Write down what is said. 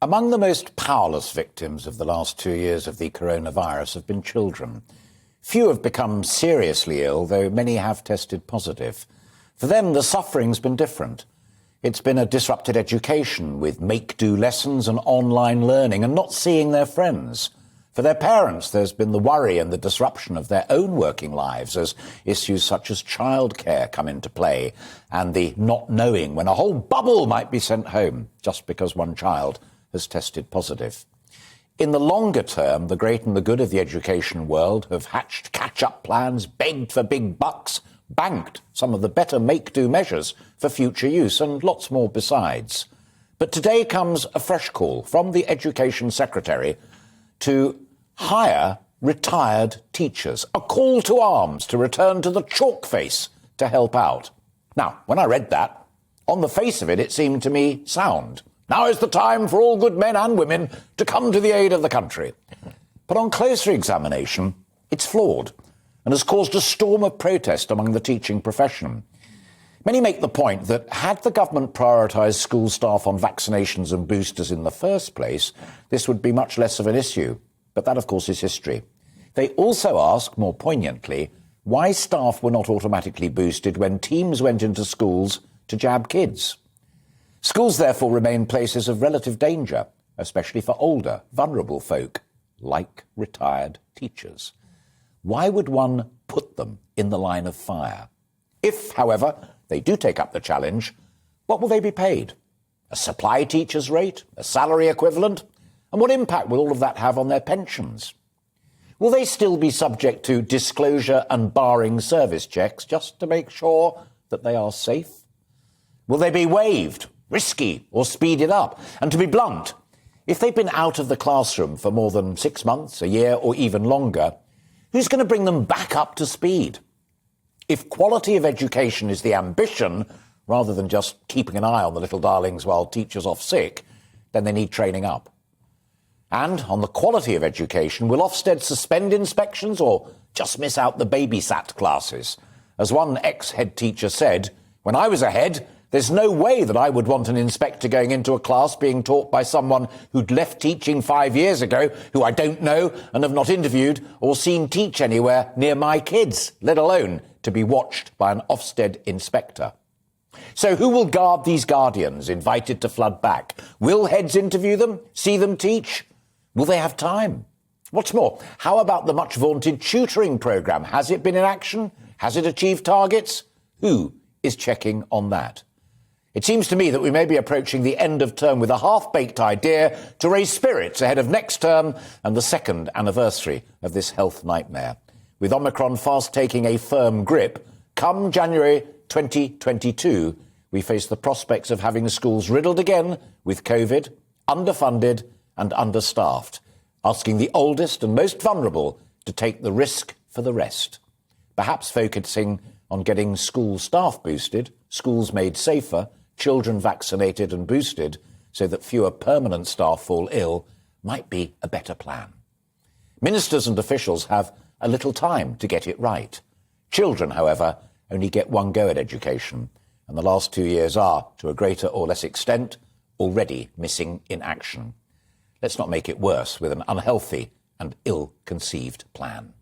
Among the most powerless victims of the last 2 years of the coronavirus have been children. Few have become seriously ill, though many have tested positive. For them, the suffering's been different. It's been a disrupted education with make-do lessons and online learning and not seeing their friends. For their parents, there's been the worry and the disruption of their own working lives as issues such as childcare come into play and the not knowing when a whole bubble might be sent home just because one child has tested positive. In the longer term, the great and the good of the education world have hatched catch-up plans, begged for big bucks, banked some of the better make-do measures for future use, and lots more besides. But today comes a fresh call from the Education Secretary to hire retired teachers, a call to arms to return to the chalk face to help out. Now, when I read that, on the face of it, it seemed to me sound. Now is the time for all good men and women to come to the aid of the country. But on closer examination, it's flawed and has caused a storm of protest among the teaching profession. Many make the point that had the government prioritised school staff on vaccinations and boosters in the first place, this would be much less of an issue. But that, of course, is history. They also ask, more poignantly, why staff were not automatically boosted when teams went into schools to jab kids. Schools, therefore, remain places of relative danger, especially for older, vulnerable folk, like retired teachers. Why would one put them in the line of fire? If, however, they do take up the challenge, what will they be paid? A supply teacher's rate? A salary equivalent? And what impact will all of that have on their pensions? Will they still be subject to disclosure and barring service checks just to make sure that they are safe? Will they be waived, risky, or speeded up? And to be blunt, if they've been out of the classroom for more than 6 months, a year, or even longer, who's going to bring them back up to speed? If quality of education is the ambition, rather than just keeping an eye on the little darlings while teachers off sick, then they need training up. And on the quality of education, will Ofsted suspend inspections or just miss out the babysat classes? As one ex-head teacher said, when I was a head, there's no way that I would want an inspector going into a class being taught by someone who'd left teaching 5 years ago, who I don't know and have not interviewed or seen teach anywhere near my kids, let alone to be watched by an Ofsted inspector. So who will guard these guardians invited to flood back? Will heads interview them, see them teach? Will they have time? What's more, how about the much vaunted tutoring programme? Has it been in action? Has it achieved targets? Who is checking on that? It seems to me that we may be approaching the end of term with a half-baked idea to raise spirits ahead of next term and the second anniversary of this health nightmare. With Omicron fast taking a firm grip, come January 2022, we face the prospects of having schools riddled again with COVID, underfunded and understaffed, asking the oldest and most vulnerable to take the risk for the rest. Perhaps focusing on getting school staff boosted, schools made safer, children vaccinated and boosted so that fewer permanent staff fall ill might be a better plan. Ministers and officials have a little time to get it right. Children, however, only get one go at education, and the last 2 years are, to a greater or less extent, already missing in action. Let's not make it worse with an unhealthy and ill-conceived plan.